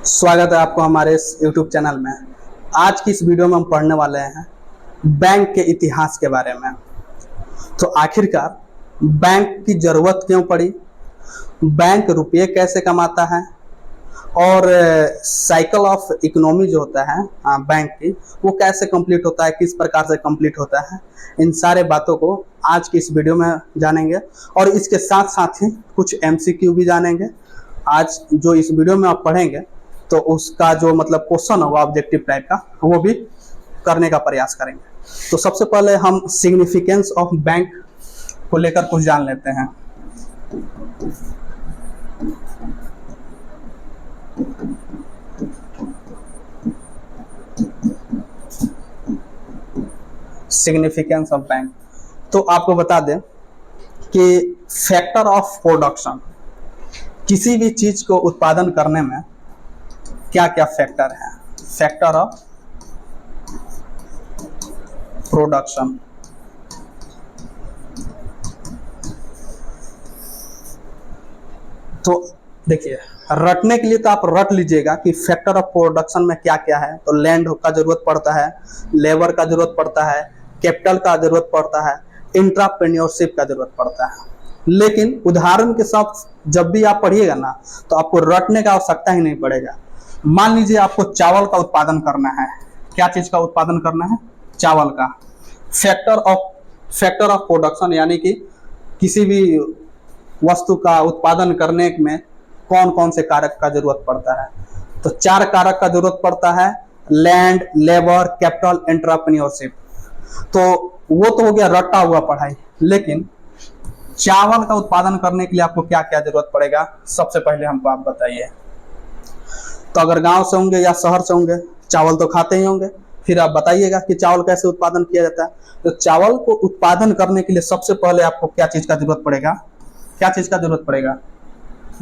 स्वागत है आपको हमारे इस YouTube चैनल में। आज की इस वीडियो में हम पढ़ने वाले हैं बैंक के इतिहास के बारे में। तो आखिरकार बैंक की जरूरत क्यों पड़ी, बैंक रुपये कैसे कमाता है और साइकिल ऑफ इकोनॉमी जो होता है बैंक की, वो कैसे कंप्लीट होता है, किस प्रकार से कंप्लीट होता है, इन सारे बातों को आज की इस वीडियो में जानेंगे। और इसके साथ साथ ही कुछ MCQ भी जानेंगे। आज जो इस वीडियो में आप पढ़ेंगे तो उसका जो मतलब क्वेश्चन होगा ऑब्जेक्टिव टाइप का, वो भी करने का प्रयास करेंगे। तो सबसे पहले हम सिग्निफिकेंस ऑफ बैंक को लेकर कुछ जान लेते हैं। सिग्निफिकेंस ऑफ बैंक, तो आपको बता दें कि फैक्टर ऑफ प्रोडक्शन, किसी भी चीज को उत्पादन करने में क्या क्या फैक्टर है। फैक्टर ऑफ प्रोडक्शन, तो देखिए रटने के लिए तो आप रट लीजिएगा कि फैक्टर ऑफ प्रोडक्शन में क्या क्या है। तो लैंड का जरूरत पड़ता है, लेबर का जरूरत पड़ता है, कैपिटल का जरूरत पड़ता है, एंटरप्रेन्योरशिप का जरूरत पड़ता है। लेकिन उदाहरण के साथ जब भी आप पढ़िएगा ना, तो आपको रटने का आवश्यकता ही नहीं पड़ेगा। मान लीजिए आपको चावल का उत्पादन करना है। क्या चीज का उत्पादन करना है? चावल का। फैक्टर ऑफ प्रोडक्शन यानी कि किसी भी वस्तु का उत्पादन करने में कौन कौन से कारक का जरूरत पड़ता है। तो 4 कारक का जरूरत पड़ता है, लैंड, लेबर, कैपिटल, एंटरप्रेन्योरशिप। तो वो तो हो गया रटा हुआ पढ़ाई। लेकिन चावल का उत्पादन करने के लिए आपको क्या क्या जरूरत पड़ेगा, सबसे पहले हमको आप बताइए। तो अगर गांव से होंगे या शहर से होंगे, चावल तो खाते ही होंगे। फिर आप बताइएगा कि चावल कैसे उत्पादन किया जाता है। तो चावल को उत्पादन करने के लिए सबसे पहले आपको क्या चीज का जरूरत पड़ेगा? क्या चीज का जरूरत पड़ेगा?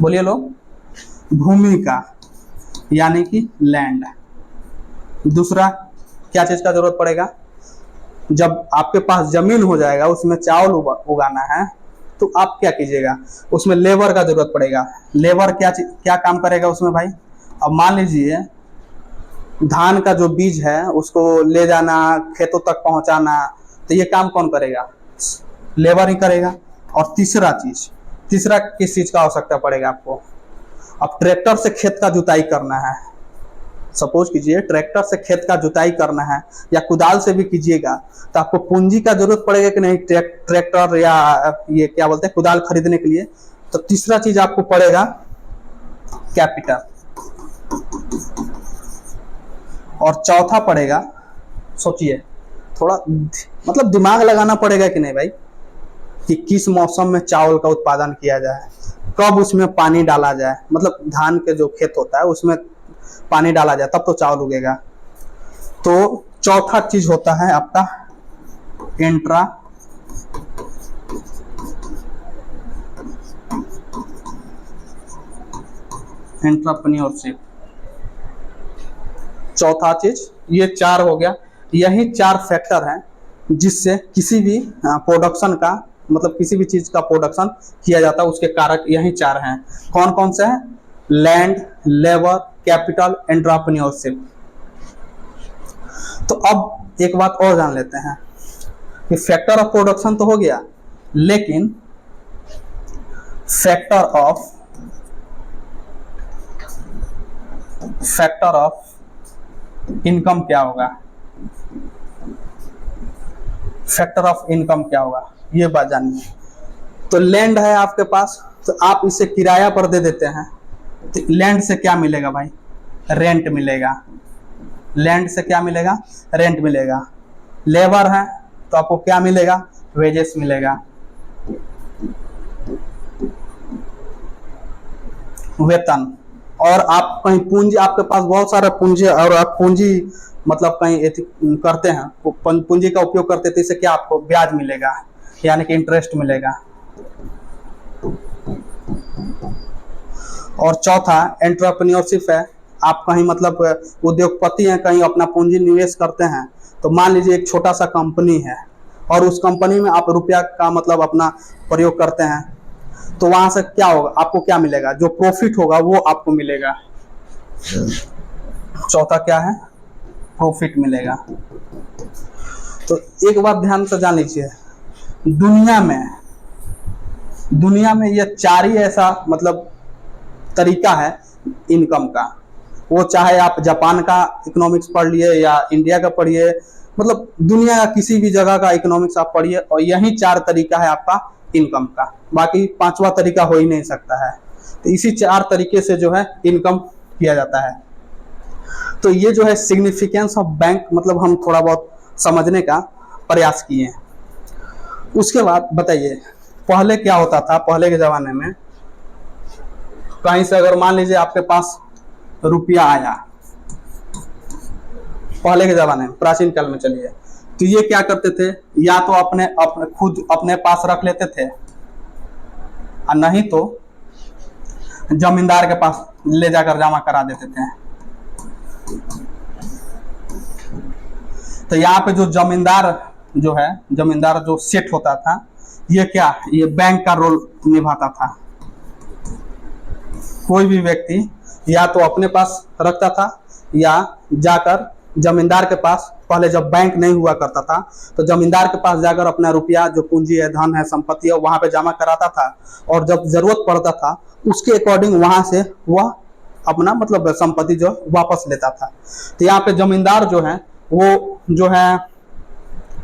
बोलिए लोग। भूमि का, यानी कि लैंड। दूसरा क्या चीज का जरूरत पड़ेगा? जब आपके पास जमीन हो जाएगा, उसमें चावल उगाना है, तो आप क्या कीजिएगा? उसमें लेबर का जरूरत पड़ेगा। लेबर क्या काम करेगा उसमें भाई? अब मान लीजिए धान का जो बीज है उसको ले जाना, खेतों तक पहुंचाना, तो ये काम कौन करेगा? लेबर ही करेगा। और तीसरा किस चीज का आवश्यकता पड़ेगा आपको? अब ट्रैक्टर से खेत का जुताई करना है। सपोज कीजिए ट्रैक्टर से खेत का जुताई करना है, या कुदाल से भी कीजिएगा, तो आपको पूंजी का जरूरत पड़ेगा कि नहीं? ट्रैक्टर या ये क्या बोलते हैं, कुदाल खरीदने के लिए। तो तीसरा चीज आपको पड़ेगा कैपिटल। और चौथा पड़ेगा, सोचिए थोड़ा मतलब दिमाग लगाना पड़ेगा कि नहीं भाई, कि किस मौसम में चावल का उत्पादन किया जाए, कब उसमें पानी डाला जाए। मतलब धान के जो खेत होता है उसमें पानी डाला जाए, तब तो चावल उगेगा। तो चौथा चीज होता है आपका एंटरप्रेन्योरशिप। चौथा चीज, ये 4 हो गया। यही 4 फैक्टर हैं जिससे किसी भी प्रोडक्शन का मतलब किसी भी चीज का प्रोडक्शन किया जाता है। उसके कारक यही 4 हैं। कौन कौन से हैं? Land, labour, capital, entrepreneurship. तो अब एक बात और जान लेते हैं कि फैक्टर ऑफ प्रोडक्शन तो हो गया, लेकिन फैक्टर ऑफ इनकम क्या होगा? फैक्टर ऑफ इनकम क्या होगा, ये बात जानिए। तो लैंड है आपके पास, तो आप इसे किराया पर दे देते हैं, तो लैंड से क्या मिलेगा भाई? रेंट मिलेगा। लैंड से क्या मिलेगा? रेंट मिलेगा। लेबर है तो आपको क्या मिलेगा? वेजेस मिलेगा, वेतन। और आप कहीं पूंजी, आपके पास बहुत सारा पूंजी, और आप पूंजी मतलब कहीं करते हैं, पूंजी का उपयोग करते हैं, तो इससे क्या आपको ब्याज मिलेगा, यानी कि इंटरेस्ट मिलेगा। और चौथा एंटरप्रेन्योरशिप है। आप कहीं मतलब उद्योगपति हैं, कहीं अपना पूंजी निवेश करते हैं। तो मान लीजिए एक छोटा सा कंपनी है और उस कंपनी में आप रुपया का मतलब अपना प्रयोग करते हैं, तो वहां से क्या होगा? आपको क्या मिलेगा? जो प्रॉफिट होगा वो आपको मिलेगा। चौथा क्या है, प्रॉफिट मिलेगा। तो एक बात ध्यान से जान लीजिए, दुनिया में ये चार ही ऐसा मतलब तरीका है इनकम का। वो चाहे आप जापान का इकोनॉमिक्स पढ़ लिए या इंडिया का पढ़िए, मतलब दुनिया का किसी भी जगह का इकोनॉमिक्स आप पढ़िए, और यही चार तरीका है आपका इनकम का। बाकी पांचवा तरीका हो ही नहीं सकता है। तो इसी चार तरीके से जो है इनकम किया जाता है। तो ये जो है सिग्निफिकेंस ऑफ बैंक, मतलब हम थोड़ा बहुत समझने का प्रयास किए। उसके बाद बताइए, पहले क्या होता था? पहले के जमाने में कहीं से अगर मान लीजिए आपके पास रुपया आया, पहले के जमाने में, प्राचीन काल में चलिए, तो ये क्या करते थे, या तो खुद अपने पास रख लेते थे, और नहीं तो जमींदार के पास ले जाकर जमा करा देते थे। तो यहाँ पे जो जमींदार जो सेठ होता था, ये बैंक का रोल निभाता था। कोई भी व्यक्ति या तो अपने पास रखता था या जाकर जमींदार के पास, पहले जब बैंक नहीं हुआ करता था तो जमींदार के पास जाकर अपना रुपया, जो पूंजी है, धन है, संपत्ति है, वहां पे जमा कराता था, और जब जरूरत पड़ता था उसके अकॉर्डिंग वहां से वह अपना मतलब संपत्ति जो वापस लेता था। तो यहाँ पे जमींदार जो है वो जो है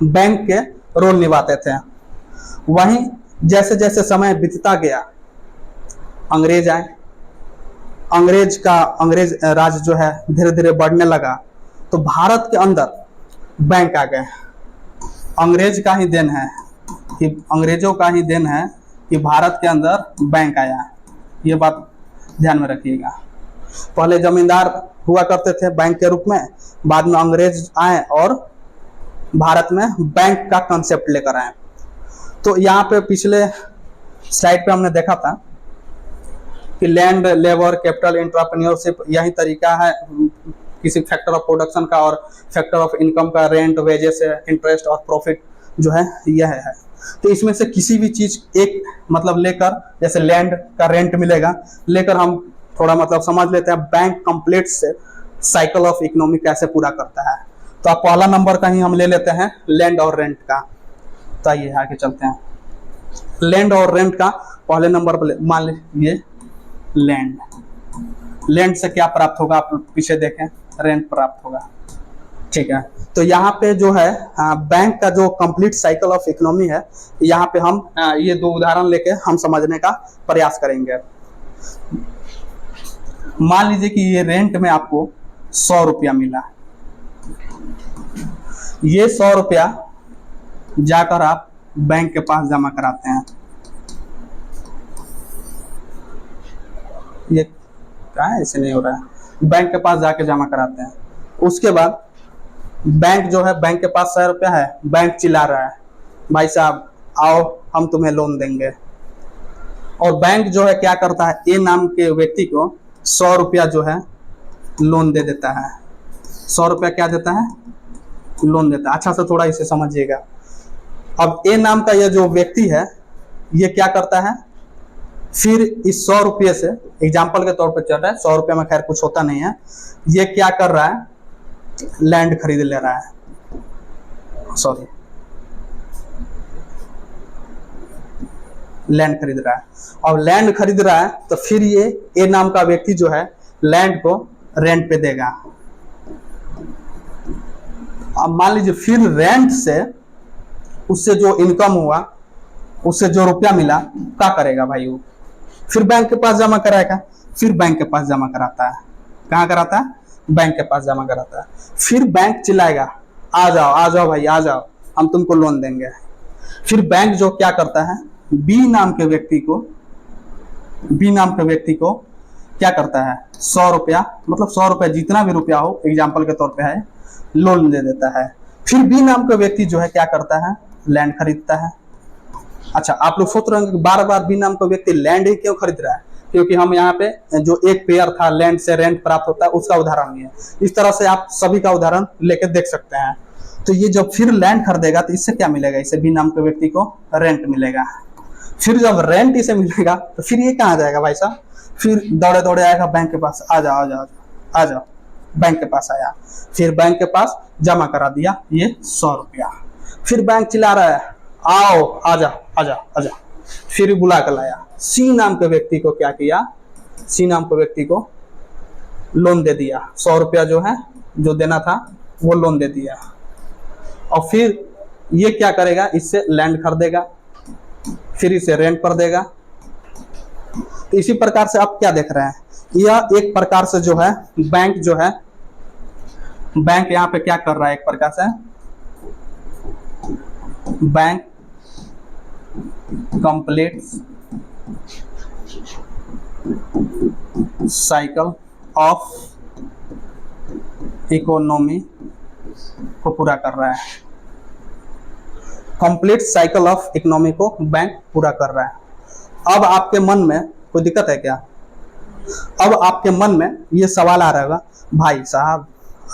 बैंक के रोल निभाते थे। वहीं जैसे जैसे समय बीतता गया, अंग्रेज आए, अंग्रेज राज जो है धीरे धीरे बढ़ने लगा, तो भारत के अंदर बैंक आ गए। अंग्रेजों का ही देन है कि भारत के अंदर बैंक आया। ये बात ध्यान में रखिएगा। पहले जमींदार हुआ करते थे बैंक के रूप में, बाद में अंग्रेज आए और भारत में बैंक का कंसेप्ट लेकर आए। तो यहाँ पे पिछले स्लाइड पे हमने देखा था कि लैंड, लेबर, कैपिटल, एंटरप्रेन्योरशिप, यही तरीका है किसी फैक्टर ऑफ प्रोडक्शन का, और फैक्टर ऑफ इनकम का रेंट, वेजेस, इंटरेस्ट और प्रॉफिट जो है यह है। तो इसमें से किसी भी चीज एक मतलब लेकर, जैसे लैंड का रेंट मिलेगा, लेकर हम थोड़ा मतलब समझ लेते हैं बैंक कंप्लीट से साइकिल ऑफ इकोनॉमी कैसे पूरा करता है। तो आप पहला नंबर का ही हम ले लेते हैं, लैंड और रेंट का। तो आइए आगे चलते हैं। लैंड और रेंट का पहले नंबर पर मान लीजिए लैंड से क्या प्राप्त होगा, आप पीछे देखें, रेंट प्राप्त होगा। ठीक है, तो यहाँ पे जो है बैंक का जो कंप्लीट साइकिल ऑफ इकोनॉमी है, यहाँ पे हम ये दो उदाहरण लेके हम समझने का प्रयास करेंगे। मान लीजिए कि ये रेंट में आपको 100 रुपया मिला। ये 100 रुपया जाकर आप बैंक के पास जमा कराते हैं। ये क्या है, ऐसे नहीं हो रहा है। बैंक के पास जाके जमा कराते हैं। उसके बाद बैंक जो है, बैंक के पास 100 रुपया है, बैंक चिल्ला रहा है, भाई साहब आओ हम तुम्हें लोन देंगे। और बैंक जो है क्या करता है, ए नाम के व्यक्ति को 100 रुपया जो है लोन दे देता है। 100 रुपया क्या देता है, लोन देता है। अच्छा से थोड़ा इसे समझिएगा। अब ए नाम का यह जो व्यक्ति है, ये क्या करता है, फिर इस 100 रुपये से, एग्जाम्पल के तौर पर चल रहा है, 100 रुपये में खैर कुछ होता नहीं है, ये क्या कर रहा है, लैंड खरीद ले रहा है। सॉरी, लैंड खरीद रहा है। और लैंड खरीद रहा है तो फिर ये ए नाम का व्यक्ति जो है लैंड को रेंट पे देगा। अब मान लीजिए फिर रेंट से उससे जो इनकम हुआ, उससे जो रुपया मिला, क्या करेगा भाई, वो फिर बैंक के पास जमा कराएगा। फिर बैंक के पास जमा कराता है। कहाँ कराता है, बैंक के पास जमा कराता है। फिर बैंक चिल्लाएगा, आ जाओ भाई, आ जाओ, हम तुमको लोन देंगे। फिर बैंक जो क्या करता है, बी नाम के व्यक्ति को क्या करता है, 100 रुपया, मतलब 100 रुपया जितना भी रुपया हो, एग्जाम्पल के तौर पे है, लोन दे देता है। फिर बी नाम का व्यक्ति जो है क्या करता है, लैंड खरीदता है। अच्छा, आप लोग सोच रहे होंगे बार बार बी नाम का व्यक्ति लैंड ही क्यों खरीद रहा है, क्योंकि हम यहाँ पे जो एक पेयर था लैंड से रेंट प्राप्त होता है, उसका उदाहरण नहीं है। इस तरह से आप सभी का उदाहरण लेके देख सकते हैं। तो ये जब फिर लैंड खरीदेगा तो इससे क्या मिलेगा, इसे बी नाम के व्यक्ति को रेंट मिलेगा। फिर जब रेंट इसे मिलेगा तो फिर ये कहाँ जाएगा भाई साहब, फिर दौड़े दौड़े आएगा बैंक के पास, आ जाओ। आ जाओ। बैंक के पास आया, फिर बैंक के पास जमा करा दिया ये 100 रुपया। फिर बैंक चिल्ला रहा है आओ आ जाओ आ जाओ आ जाओ। फिर बुला कर लाया। सी नाम के व्यक्ति को क्या किया, सी नाम के व्यक्ति को लोन दे दिया। 100 रुपया जो है जो देना था वो लोन दे दिया। और फिर ये क्या करेगा, इससे लैंड खरीदेगा, फिर इसे रेंट पर देगा। तो इसी प्रकार से आप क्या देख रहे हैं, यह एक प्रकार से जो है बैंक जो है, बैंक यहाँ पे क्या कर रहा है, एक प्रकार से bank completes cycle of economy को पूरा कर रहा है। कंप्लीट साइकिल ऑफ इकोनॉमी को बैंक पूरा कर रहा है। अब आपके मन में कोई दिक्कत है क्या? अब आपके मन में ये सवाल आ रहा होगा, भाई साहब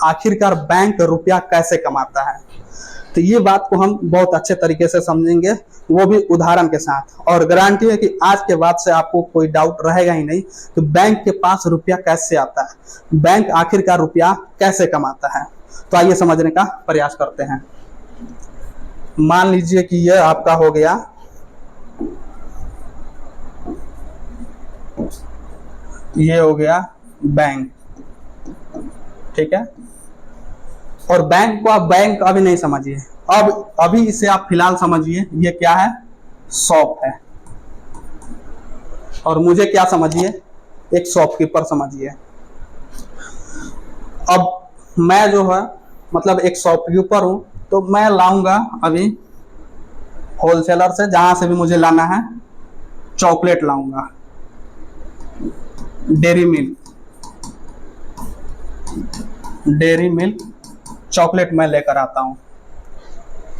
आखिरकार बैंक रुपया कैसे कमाता है? तो ये बात को हम बहुत अच्छे तरीके से समझेंगे, वो भी उदाहरण के साथ, और गारंटी है कि आज के बाद से आपको कोई डाउट रहेगा ही नहीं कि बैंक के पास रुपया कैसे आता है, बैंक आखिरकार रुपया कैसे कमाता है। तो आइए समझने का प्रयास करते हैं। मान लीजिए कि यह आपका हो गया, ये हो गया बैंक, ठीक है। और बैंक को आप बैंक अभी नहीं समझिए, अब अभी इसे आप फिलहाल समझिए ये क्या है, शॉप है। और मुझे क्या समझिए, एक शॉपकीपर समझिए। अब मैं जो है मतलब एक शॉपकीपर हूं, तो मैं लाऊंगा अभी होलसेलर से, जहां से भी मुझे लाना है, चॉकलेट लाऊंगा, डेयरी मिल्क चॉकलेट मैं लेकर आता हूं।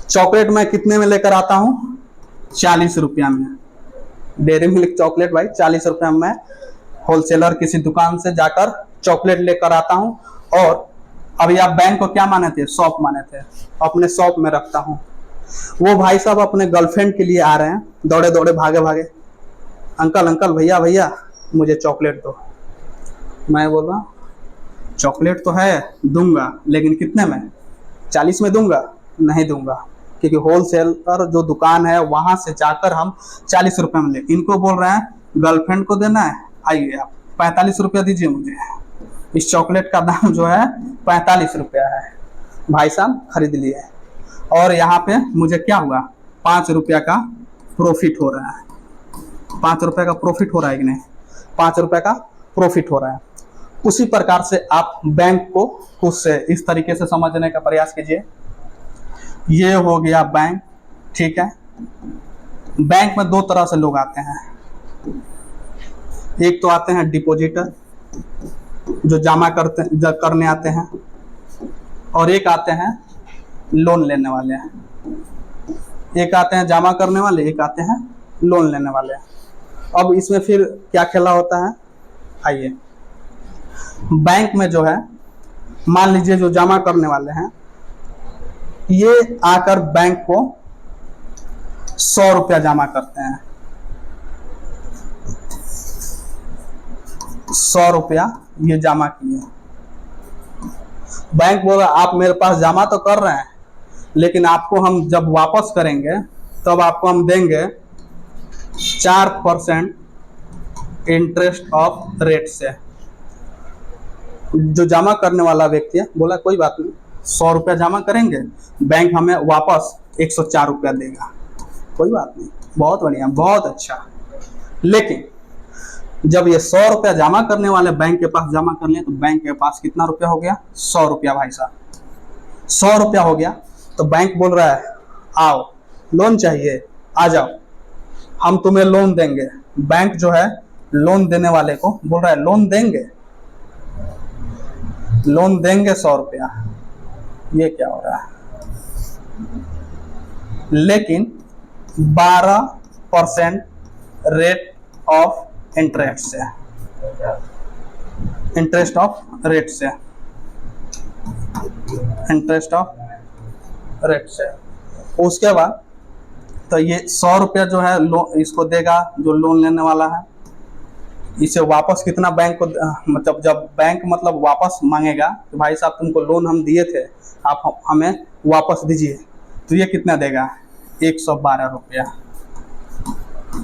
चॉकलेट मैं कितने में लेकर आता हूं, 40 रुपया में। डेयरी मिल्क चॉकलेट भाई 40 रुपया में होलसेलर किसी दुकान से जाकर चॉकलेट लेकर आता हूं। और अभी आप बैंक को क्या माने थे, शॉप माने थे, अपने शॉप में रखता हूं। वो भाई साहब अपने गर्लफ्रेंड के लिए आ रहे हैं, दौड़े दौड़े भागे भागे, अंकल अंकल भैया भैया मुझे चॉकलेट दो। मैं बोल रहा चॉकलेट तो है दूंगा, लेकिन कितने में, 40 में दूंगा, नहीं दूंगा, क्योंकि होलसेलर जो दुकान है वहां से जाकर हम 40 रुपए में ले। इनको बोल रहे हैं गर्लफ्रेंड को देना है, आइए आप 45 रुपया दीजिए मुझे। इस चॉकलेट का दाम जो है 45 रुपया है। भाई साहब खरीद लिए, और यहाँ पे मुझे क्या हुआ, 5 रुपया का प्रॉफिट हो रहा है। 5 रुपये का प्रॉफिट हो रहा है कि नहीं, 5 रुपये का प्रॉफिट हो रहा है। उसी प्रकार से आप बैंक को खुद से इस तरीके से समझने का प्रयास कीजिए। ये हो गया बैंक, ठीक है। बैंक में दो तरह से लोग आते हैं, एक तो आते हैं डिपॉजिटर जो जमा करने आते हैं, और एक आते हैं लोन लेने वाले हैं। एक आते हैं जमा करने वाले, एक आते हैं लोन लेने वाले। अब इसमें फिर क्या खेला होता है, आइए। बैंक में जो है मान लीजिए जो जमा करने वाले हैं, ये आकर बैंक को 100 रुपया जमा करते हैं। 100 रुपया ये जमा किए। बैंक बोला आप मेरे पास जमा तो कर रहे हैं, लेकिन आपको हम जब वापस करेंगे तब आपको हम देंगे 4% इंटरेस्ट ऑफ रेट से। जो जमा करने वाला व्यक्ति है बोला कोई बात नहीं, 100 रुपया जमा करेंगे, बैंक हमें वापस 104 रुपया देगा। कोई बात नहीं, बहुत बढ़िया, बहुत अच्छा। लेकिन जब ये 100 रुपया जमा करने वाले बैंक के पास जमा कर लिए, तो बैंक के पास कितना रुपया हो गया, 100 रुपया। भाई साहब 100 रुपया हो गया, तो बैंक बोल रहा है आओ लोन चाहिए, आ जाओ हम तुम्हें लोन देंगे। बैंक जो है लोन देने वाले को बोल रहा है लोन देंगे 100 रुपया। ये क्या हो रहा है, लेकिन 12% रेट ऑफ इंटरेस्ट से, इंटरेस्ट ऑफ रेट से, इंटरेस्ट ऑफ रेट से। उसके बाद तो ये 100 रुपया जो है लोन इसको देगा जो लोन लेने वाला है, इसे वापस कितना बैंक को मतलब जब बैंक मतलब वापस मांगेगा कि भाई साहब तुमको लोन हम दिए थे, आप हमें वापस दीजिए, तो ये कितना देगा? 112 रुपया।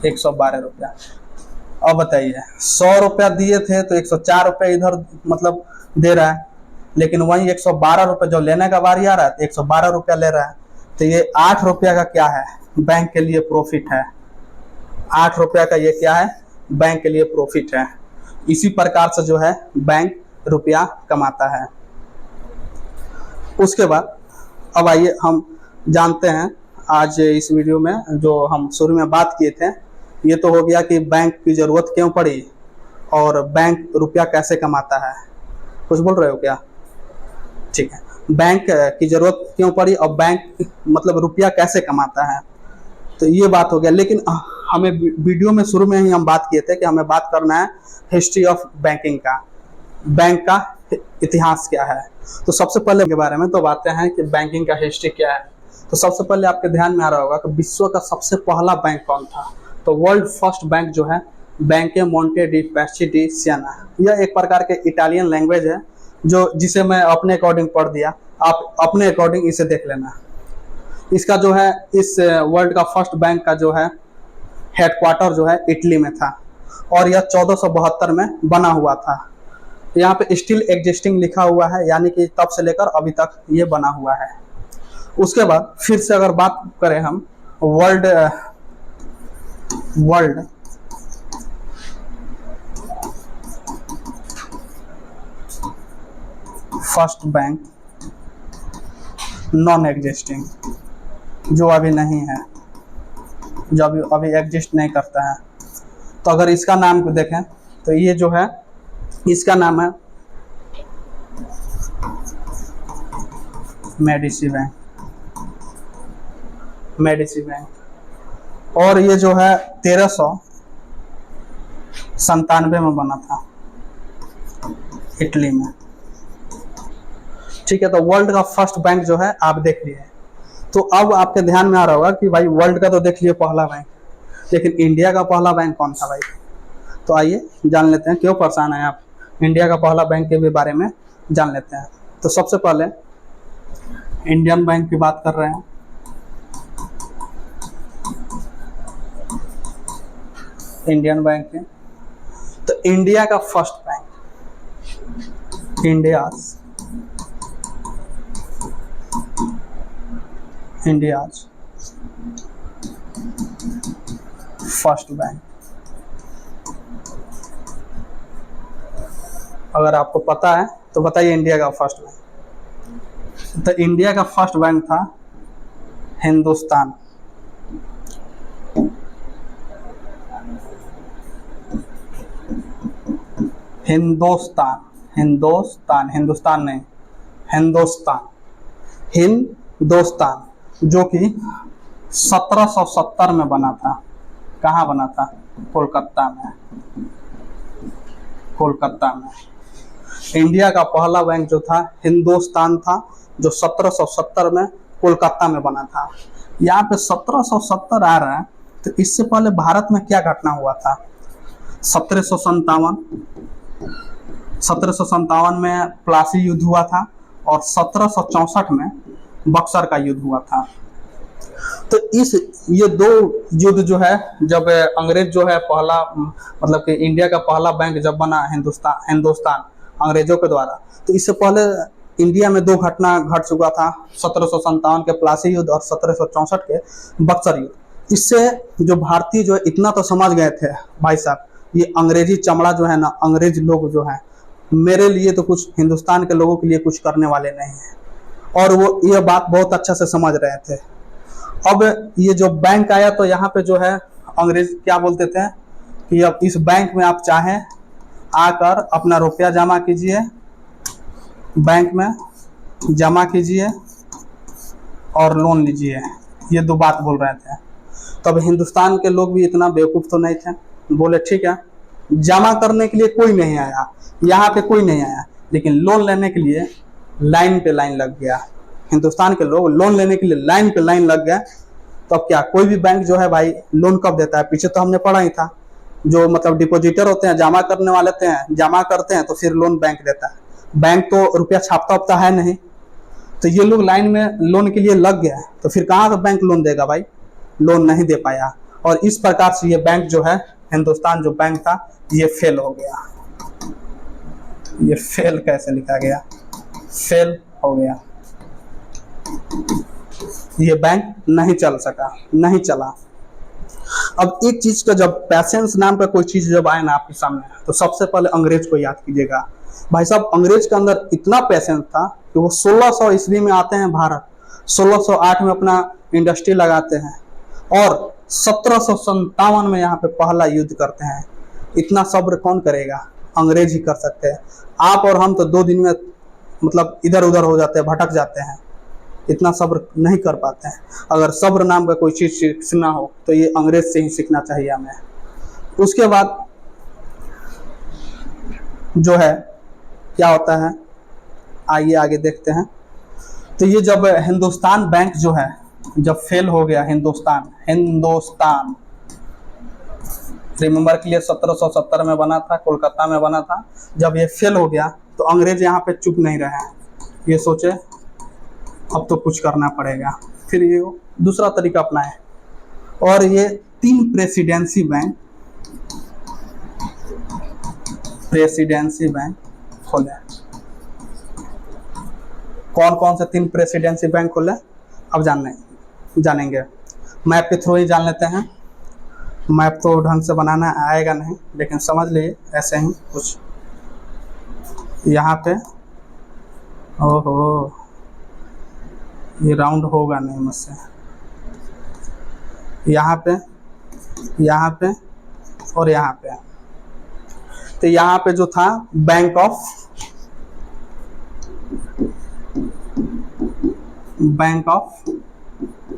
112 रुपया। अब बताइए, 100 रुपया दिए थे तो 104 रुपया इधर मतलब दे रहा है, लेकिन वहीं 112 रुपये जब लेने का बारी आ रहा है तो 112 रुपया ले रहा है। तो ये 8 रुपया का क्या है? बैंक के लिए प्रॉफिट है। 8 रुपया का ये क्या है? बैंक के लिए प्रॉफिट है। इसी प्रकार से जो है बैंक रुपया कमाता है। उसके बाद अब आइए हम जानते हैं आज इस वीडियो में जो हम शुरू में बात किए थे, ये तो हो गया कि बैंक की ज़रूरत क्यों पड़ी और बैंक रुपया कैसे कमाता है। कुछ बोल रहे हो क्या? ठीक है, बैंक की ज़रूरत क्यों पड़ी और बैंक मतलब रुपया कैसे कमाता है, तो ये बात हो गया। लेकिन हमें वीडियो में शुरू में ही हम बात किए थे कि हमें बात करना है हिस्ट्री ऑफ बैंकिंग का, बैंक का इतिहास क्या है। तो सबसे पहले के बारे में तो बातें हैं कि बैंकिंग का हिस्ट्री क्या है। तो सबसे पहले आपके ध्यान में आ रहा होगा कि विश्व का सबसे पहला बैंक कौन था। तो वर्ल्ड फर्स्ट बैंक जो है बैंके मोंटे डी पैची डी सियाना, यह एक प्रकार के इटालियन लैंग्वेज है जो जिसे मैं अपने अकॉर्डिंग पढ़ दिया, आप अपने अकॉर्डिंग इसे देख लेना। इसका जो है इस वर्ल्ड का फर्स्ट बैंक का जो है हेडक्वार्टर जो है इटली में था और यह 1472 में बना हुआ था। यहाँ पे स्टिल एग्जिस्टिंग लिखा हुआ है, यानी कि तब से लेकर अभी तक ये बना हुआ है। उसके बाद फिर से अगर बात करें हम world first bank non existing, जो अभी नहीं है, जो अभी एग्जिस्ट नहीं करता है। तो अगर इसका नाम को देखें तो ये जो है इसका नाम है मेडिसी बैंक। और ये जो है 1397 में बना था इटली में। ठीक है, तो वर्ल्ड का फर्स्ट बैंक जो है आप देख लिए। तो अब आपके ध्यान में आ रहा होगा कि भाई वर्ल्ड का तो देख लिए पहला बैंक, लेकिन इंडिया का पहला बैंक कौन था भाई? तो आइए जान लेते हैं, क्यों परेशान है आप, इंडिया का पहला बैंक के भी बारे में जान लेते हैं। तो सबसे पहले इंडियन बैंक की बात कर रहे हैं। इंडियन बैंक है तो इंडिया का first bank, India's first bank. अगर आपको पता है तो बताइए इंडिया का फर्स्ट बैंक। तो इंडिया का फर्स्ट बैंक था हिंदुस्तान। हिंदुस्तान जो कि 1770 में बना था। कहाँ बना था? कोलकाता में। इंडिया का पहला बैंक जो था हिंदुस्तान था, जो 1770 में कोलकाता में बना था। यहाँ पे 1770 आ रहा है, तो इससे पहले भारत में क्या घटना हुआ था? 1757 में प्लासी युद्ध हुआ था और 1764 में बक्सर का युद्ध हुआ था। तो ये दो युद्ध जो है, जब अंग्रेज जो है पहला मतलब कि इंडिया का पहला बैंक जब बना हिंदुस्तान अंग्रेजों के द्वारा, तो इससे पहले इंडिया में दो घटना घट चुका था, 1757 के प्लासी युद्ध और 1764 के बक्सर युद्ध। इससे जो भारतीय जो है इतना तो समझ गए थे भाई साहब, ये अंग्रेजी चमड़ा जो है ना, अंग्रेज लोग जो है मेरे लिए तो कुछ, हिंदुस्तान के लोगों के लिए कुछ करने वाले नहीं है, और वो ये बात बहुत अच्छा से समझ रहे थे। अब ये जो बैंक आया तो यहाँ पे जो है अंग्रेज क्या बोलते थे कि अब इस बैंक में आप चाहें आकर अपना रुपया जमा कीजिए, बैंक में जमा कीजिए और लोन लीजिए, ये दो बात बोल रहे थे। तब हिंदुस्तान के लोग भी इतना बेवकूफ़ तो नहीं थे, बोले ठीक है, जमा करने के लिए कोई नहीं आया, यहाँ पे कोई नहीं आया, लेकिन लोन लेने के लिए लाइन पे लाइन लग गया। हिंदुस्तान के लोग लोन लेने के लिए लाइन पे लाइन लग गए। तो अब क्या, कोई भी बैंक जो है भाई लोन कब देता है? पीछे तो हमने पढ़ा ही था जो मतलब डिपॉजिटर होते हैं, जमा करने वाले होते हैं, जमा करते हैं तो फिर लोन बैंक देता है। बैंक तो रुपया छापता उपता है नहीं, तो ये लोग लाइन में लोन के लिए लग गया, तो फिर कहाँ से बैंक लोन देगा भाई, लोन नहीं दे पाया। और इस प्रकार से ये बैंक जो है, हिंदुस्तान जो बैंक था, ये फेल हो गया। ये फेल कैसे लिखा गया, फेल हो गया, ये बैंक नहीं चल सका, नहीं चला। अब एक चीज का जब पैसेंस नाम का कोई चीज जब आए ना आपके सामने, तो सबसे पहले अंग्रेज को याद कीजिएगा। भाई साहब, अंग्रेज के अंदर इतना पैसेंस था कि वो 1600 ईस्वी में आते हैं भारत, 1608 में अपना इंडस्ट्री लगाते हैं, और 1757 में यहाँ पे पहला युद्ध करते हैं। इतना सब्र कौन करेगा, अंग्रेज ही कर सकते हैं। आप और हम तो 2 दिन में मतलब इधर उधर हो जाते हैं, भटक जाते हैं, इतना सब्र नहीं कर पाते हैं। अगर सब्र नाम का कोई चीज सीखना हो तो ये अंग्रेज से ही सीखना चाहिए हमें। उसके बाद जो है क्या होता है, आइए आगे देखते हैं। तो ये जब हिंदुस्तान बैंक जो है जब फेल हो गया, हिंदुस्तान रिमेंबर के लिए 1770 में बना था, कोलकाता में बना था। जब ये फेल हो गया तो अंग्रेज यहाँ पे चुप नहीं रहे हैं, ये सोचे अब तो कुछ करना पड़ेगा। फिर ये दूसरा तरीका अपनाए और ये 3 प्रेसिडेंसी बैंक खोले। कौन कौन से 3 प्रेसिडेंसी बैंक खोले, अब जानेंगे। मैप के थ्रू ही जान लेते हैं। मैप तो ढंग से बनाना आएगा नहीं, लेकिन समझ लिए ऐसे ही कुछ। यहाँ पे ओहो, ये राउंड होगा नहीं मुझसे। यहाँ पे और यहाँ पे। तो यहाँ पे जो था बैंक ऑफ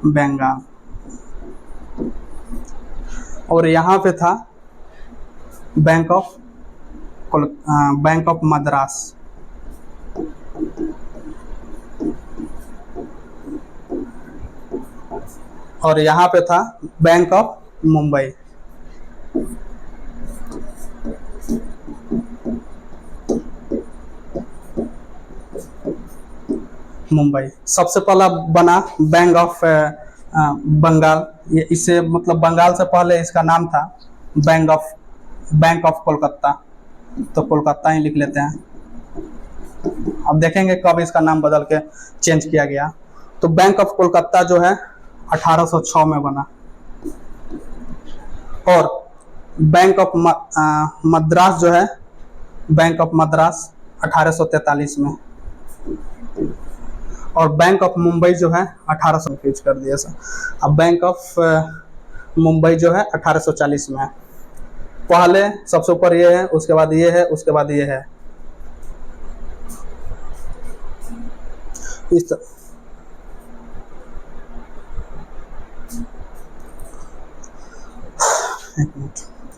बंगाल, और यहाँ पे था बैंक ऑफ मद्रास। और यहाँ पे था बैंक ऑफ मुंबई। सबसे पहला बना बैंक ऑफ बंगाल। ये इससे मतलब बंगाल से पहले इसका नाम था बैंक ऑफ कोलकाता, तो कोलकाता ही लिख लेते हैं। अब देखेंगे कब इसका नाम बदल के चेंज किया गया। तो बैंक ऑफ कोलकाता जो है 1806 में बना, और बैंक ऑफ मद्रास जो है, बैंक ऑफ मद्रास 1843 में, और बैंक ऑफ मुंबई जो है 1800 यूज कर दिया सर। अब बैंक ऑफ मुंबई जो है 1840 में। पहले सबसे ऊपर ये है, उसके बाद ये है, उसके बाद ये है। इस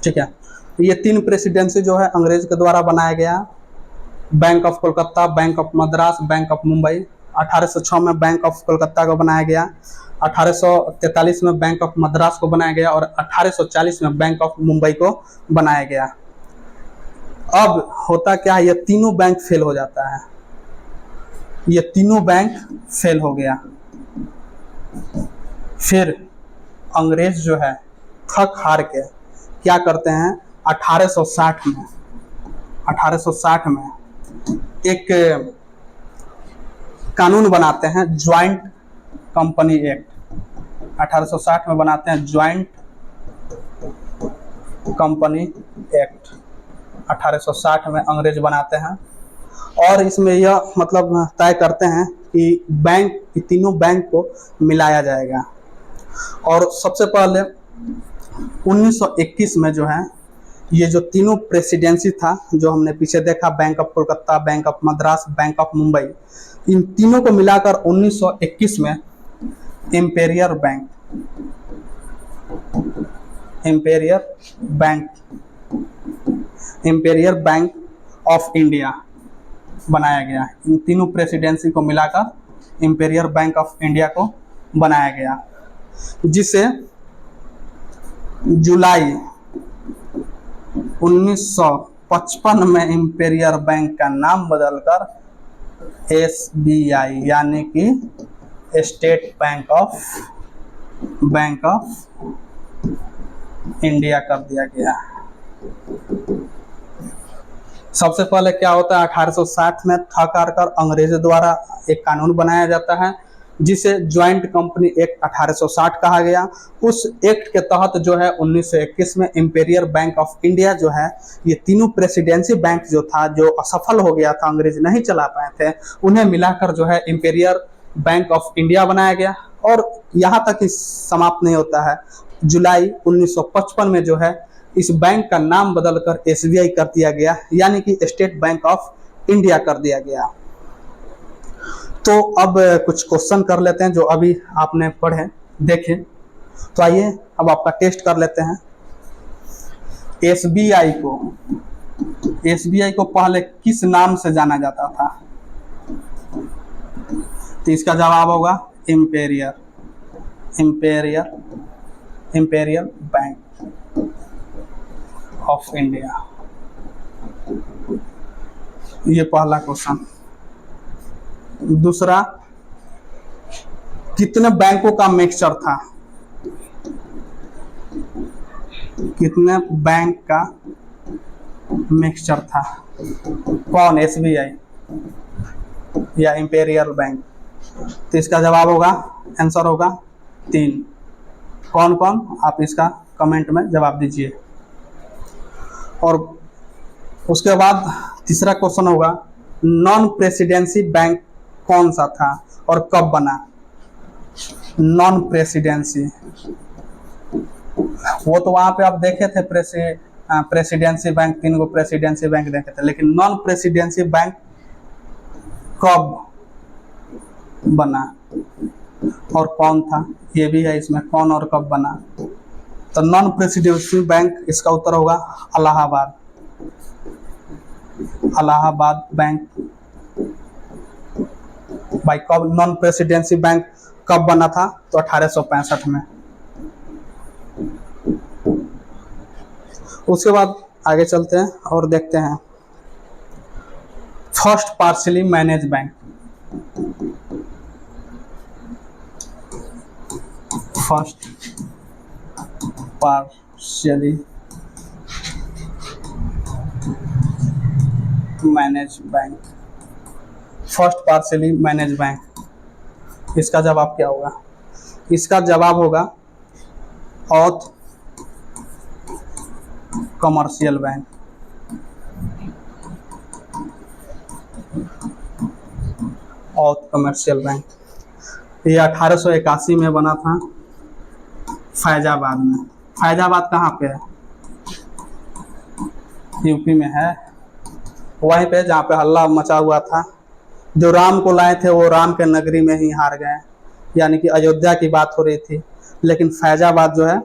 ठीक है, ये 3 प्रेसिडेंसी जो है अंग्रेज के द्वारा बनाया गया। Bank of Kolkata, bank of Madras, bank of Mumbai. 1806 में बैंक ऑफ कोलकाता को बनाया गया, 1843 में बैंक ऑफ मद्रास को बनाया गया, और 1840 में बैंक ऑफ मुंबई को बनाया गया। अब होता क्या है, ये तीनों बैंक फेल हो जाता है। ये तीनों बैंक फेल हो गया। फिर अंग्रेज जो है थक हार के क्या करते हैं, 1860 में एक कानून बनाते हैं, ज्वाइंट कंपनी एक्ट। 1860 में बनाते हैं ज्वाइंट कंपनी एक्ट, 1860 में अंग्रेज बनाते हैं। और इसमें यह मतलब तय करते हैं कि तीनों बैंक को मिलाया जाएगा। और सबसे पहले 1921 में जो है, ये जो तीनों प्रेसिडेंसी था जो हमने पीछे देखा, bank of Kolkata, bank of Madras, bank of Mumbai, इन तीनों को मिलाकर 1921 में इंपीरियल बैंक ऑफ इंडिया बनाया गया। इन तीनों प्रेसिडेंसी को मिलाकर इंपीरियल बैंक ऑफ इंडिया को बनाया गया, जिसे जुलाई 1955 में इंपीरियल बैंक का नाम बदलकर एसबीआई यानी कि स्टेट बैंक ऑफ इंडिया कर दिया गया। सबसे पहले क्या होता है, 1860 में थकारकर अंग्रेजों द्वारा एक कानून बनाया जाता है जिसे ज्वाइंट कंपनी एक्ट 1860 कहा गया। उस एक्ट के तहत जो है 1921 में इंपीरियल बैंक ऑफ इंडिया जो है, ये तीनों प्रेसिडेंसी बैंक जो था, जो असफल हो गया था, अंग्रेज नहीं चला पाए थे, उन्हें मिलाकर जो है इंपीरियल बैंक ऑफ इंडिया बनाया गया। और यहाँ तक ही समाप्त नहीं होता है, जुलाई 1955 में जो है इस बैंक का नाम बदलकर एसबीआई कर दिया गया यानी कि स्टेट बैंक ऑफ इंडिया कर दिया गया। तो अब कुछ क्वेश्चन कर लेते हैं जो अभी आपने पढ़े देखे। तो आइए अब आपका टेस्ट कर लेते हैं। एसबीआई को पहले किस नाम से जाना जाता था? तो इसका जवाब होगा इंपीरियल बैंक ऑफ इंडिया। ये पहला क्वेश्चन। दूसरा, कितने बैंकों का मिक्सचर था? कितने बैंक का मिक्सचर था? कौन, एसबीआई या इंपीरियल बैंक? तो इसका जवाब होगा, आंसर होगा 3। कौन कौन, आप इसका कमेंट में जवाब दीजिए। और उसके बाद तीसरा क्वेश्चन होगा, नॉन प्रेसिडेंसी बैंक कौन सा था और कब बना? नॉन प्रेसिडेंसी, वो तो वहां पे आप देखे थे प्रेसिडेंसी बैंक, 3 गो प्रेसिडेंसी बैंक देखे थे, लेकिन नॉन प्रेसिडेंसी बैंक कब बना और कौन था, ये भी है इसमें, कौन और कब बना। तो नॉन प्रेसिडेंसी बैंक, इसका उत्तर होगा इलाहाबाद बैंक। भाई कब नॉन प्रेसिडेंसी बैंक कब बना था? तो 1865 में। उसके बाद आगे चलते हैं और देखते हैं first partially manage bank. First partially manage bank, first partially manage bank, इसका जवाब क्या होगा? इसका जवाब होगा auth commercial bank. Auth commercial bank, ये 1881 में बना था फैजाबाद में। फैजाबाद कहाँ पे है? यूपी में है, वहीं पे जहाँ पे हल्ला मचा हुआ था। जो राम को लाए थे वो राम के नगरी में ही हार गए, यानी कि अयोध्या की बात हो रही थी, लेकिन फैजाबाद जो है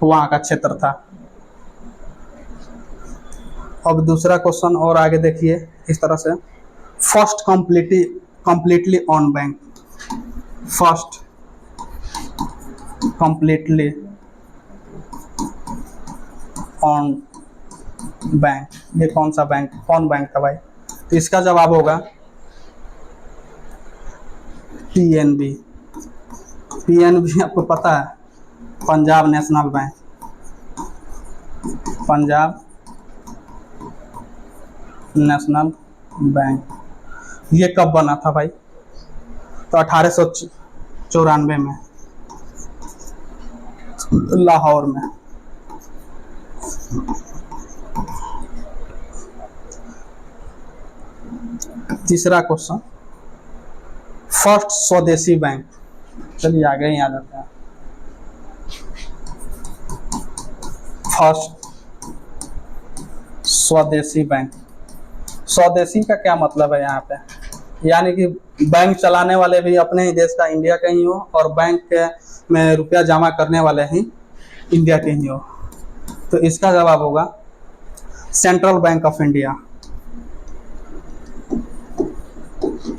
वहाँ का क्षेत्र था। अब दूसरा क्वेश्चन और आगे देखिए इस तरह से, first completely owned bank, first completely owned bank, ये कौन सा बैंक, कौन बैंक था भाई? तो इसका जवाब होगा पीएनबी। पीएनबी आपको पता है, Punjab national bank, Punjab national bank. ये कब बना था भाई? तो 1894 में लाहौर में। तीसरा क्वेश्चन, फर्स्ट स्वदेशी बैंक। चलिए आगे ही आ जाते हैं। फर्स्ट स्वदेशी बैंक, स्वदेशी का क्या मतलब है यहाँ पे? यानी कि बैंक चलाने वाले भी अपने ही देश का, इंडिया के ही हो, और बैंक में रुपया जमा करने वाले ही इंडिया के ही हो। तो इसका जवाब होगा central bank of India.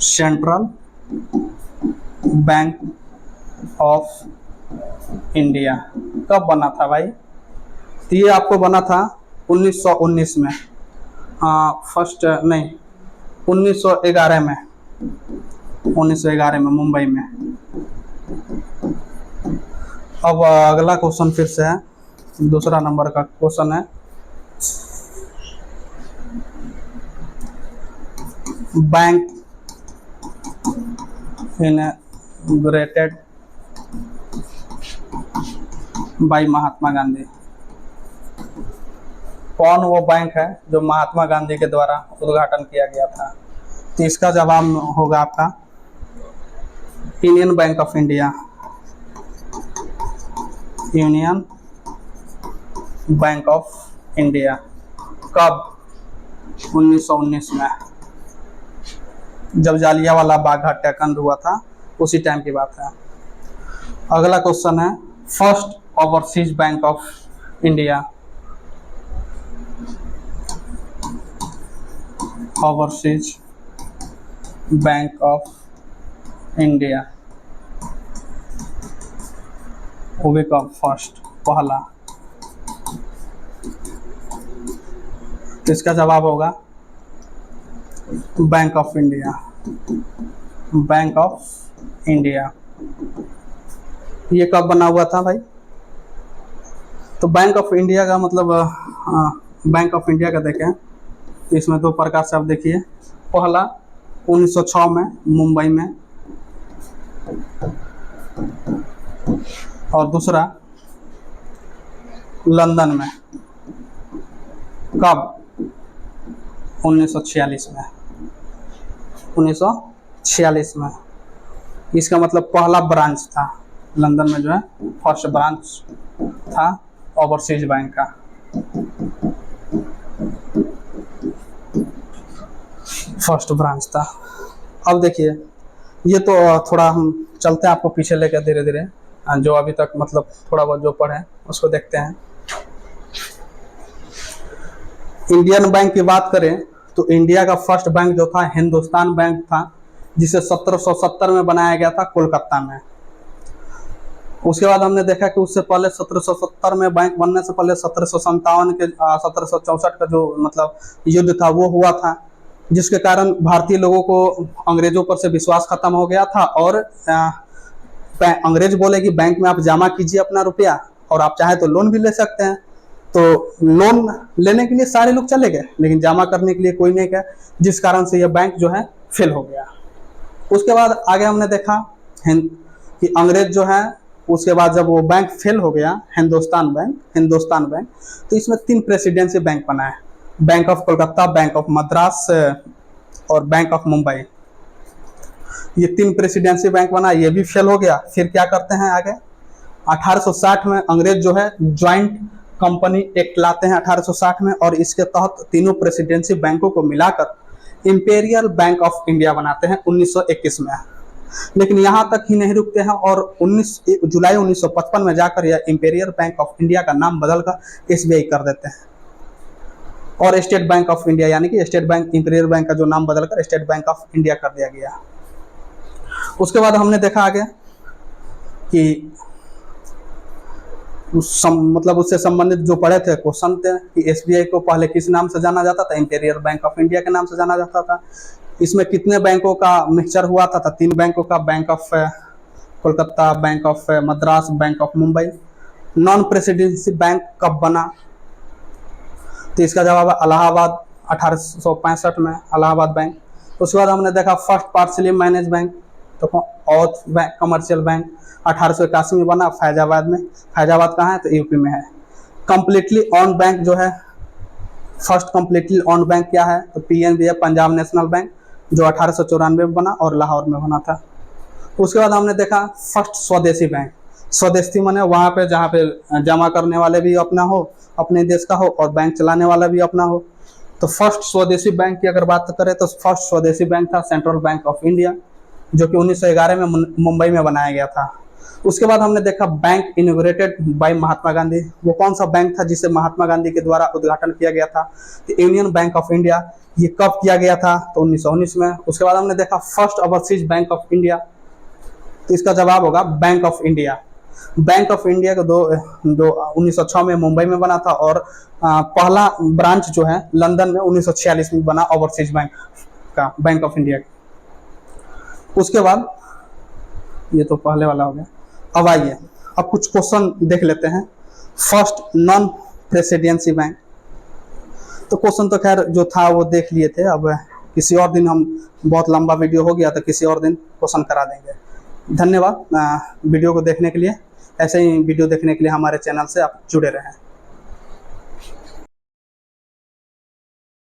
Central bank of India कब बना था भाई? तो ये आपको बना था 1919 में, फर्स्ट नहीं 1911 में, 1911 में मुंबई में। अब अगला क्वेश्चन फिर से है, दूसरा नंबर का क्वेश्चन है, bank inaugurated bye Mahatma Gandhi. कौन वो बैंक है जो महात्मा गांधी के द्वारा उद्घाटन किया गया था? तो इसका जवाब होगा आपका union bank of India. Union bank of India. कब? 1919 में, जब जालियांवाला बाग हत्याकांड हुआ था, उसी टाइम की बात है। अगला क्वेश्चन है, first overseas bank of India. Overseas bank of India वो कब? फर्स्ट, पहला। इसका जवाब होगा bank of India. Bank of India ये कब बना हुआ था भाई? तो बैंक ऑफ इंडिया का मतलब बैंक ऑफ इंडिया का देखें, इसमें दो प्रकार से आप देखिए। पहला 1906 में मुंबई में, और दूसरा लंदन में। कब? 1946 में। 1946 में। इसका मतलब पहला ब्रांच था लंदन में, जो है फर्स्ट ब्रांच था ओवरसीज बैंक का। फर्स्ट ब्रांच था। अब देखिए, ये तो थोड़ा हम चलते हैं आपको पीछे लेकर धीरे धीरे, जो अभी तक मतलब थोड़ा बहुत जो पढ़े उसको देखते हैं। इंडियन बैंक की बात करें तो इंडिया का फर्स्ट बैंक जो था हिंदुस्तान बैंक था, जिसे 1770 में बनाया गया था कोलकाता में। उसके बाद हमने देखा कि उससे पहले 1770 में बैंक बनने से पहले 1764 का जो मतलब युद्ध था वो हुआ था, जिसके कारण भारतीय लोगों को अंग्रेजों पर से विश्वास खत्म हो गया था। और अंग्रेज बोले कि बैंक में आप जमा कीजिए अपना रुपया, और आप चाहे तो लोन भी ले सकते हैं। तो लोन लेने के लिए सारे लोग चले गए, लेकिन जमा करने के लिए कोई नहीं गया, जिस कारण से यह बैंक जो है फेल हो गया। उसके बाद आगे हमने देखा कि अंग्रेज जो है, उसके बाद जब वो बैंक फेल हो गया, हिंदुस्तान बैंक, तो इसमें 3 प्रेसिडेंसी बैंक बना है, bank of Kolkata, bank of Madras और बैंक ऑफ मुंबई। ये 3 प्रेसिडेंसी बैंक बना, ये भी फेल हो गया। फिर क्या करते हैं आगे? 1860 में अंग्रेज जो है ज्वाइंट कंपनी एक्ट लाते हैं 1860 में, और इसके तहत तीनों प्रेसिडेंसी बैंकों को मिलाकर इंपीरियल बैंक ऑफ इंडिया बनाते हैं 1921 में। लेकिन यहाँ तक ही नहीं रुकते हैं, और 19 जुलाई 1955 में जाकर यह इंपीरियल बैंक ऑफ इंडिया का नाम बदलकर एसबीआई कर देते हैं, और स्टेट बैंक ऑफ इंडिया, यानी कि स्टेट बैंक, इंपीरियल बैंक का जो नाम बदलकर स्टेट बैंक ऑफ इंडिया कर दिया गया। उसके बाद हमने देखा आगे कि मतलब उससे संबंधित जो पढ़े थे क्वेश्चन थे कि एसबीआई को पहले किस नाम से जाना जाता था? इंपीरियल बैंक ऑफ इंडिया के नाम से जाना जाता था। इसमें कितने बैंकों का मिक्सचर हुआ था? 3 बैंकों का, bank of Kolkata, bank of Madras, bank of Mumbai. Non presidency bank कब बना? तो इसका जवाब है इलाहाबाद, 1865 में इलाहाबाद बैंक। उसके बाद हमने देखा फर्स्ट पार्शियली मैनेज बैंक, तो औथ बैंक, कमर्शियल बैंक 1881 में बना फैजाबाद में। फैजाबाद कहाँ है? तो यूपी में है। कंप्लीटली ऑन बैंक जो है, फर्स्ट कंप्लीटली ऑन बैंक क्या है? तो पीएनबी है, पंजाब नेशनल बैंक, जो 1894 में बना और लाहौर में बना था। उसके बाद हमने देखा फर्स्ट स्वदेशी बैंक। स्वदेशी माने वहाँ पे जहाँ पे जमा करने वाले भी अपना हो, अपने देश का हो, और बैंक चलाने वाला भी अपना हो। तो फर्स्ट स्वदेशी बैंक की अगर बात करें तो फर्स्ट स्वदेशी बैंक था सेंट्रल बैंक ऑफ इंडिया, जो कि 1911 में मुंबई में बनाया गया था। उसके बाद हमने देखा bank inaugurated bye Mahatma Gandhi. वो कौन सा बैंक था जिसे महात्मा गांधी के द्वारा उद्घाटन किया गया था? तो यूनियन बैंक ऑफ इंडिया। ये कब किया गया था? तो 1919 में। उसके बाद हमने देखा first overseas bank of India, तो इसका जवाब होगा bank of India. Bank of India का दो 1906 में मुंबई में बना था, और पहला ब्रांच जो है लंदन में 1946 में बना ओवरसीज बैंक का, बैंक ऑफ इंडिया का। उसके बाद ये तो पहले वाला हो गया। अब आइए अब कुछ क्वेश्चन देख लेते हैं। First, non presidency bank. तो क्वेश्चन तो खैर जो था वो देख लिए थे, अब किसी और दिन हम, बहुत लंबा वीडियो हो गया तो किसी और दिन क्वेश्चन करा देंगे। धन्यवाद वीडियो को देखने के लिए। ऐसे ही वीडियो देखने के लिए हमारे चैनल से आप जुड़े रहें।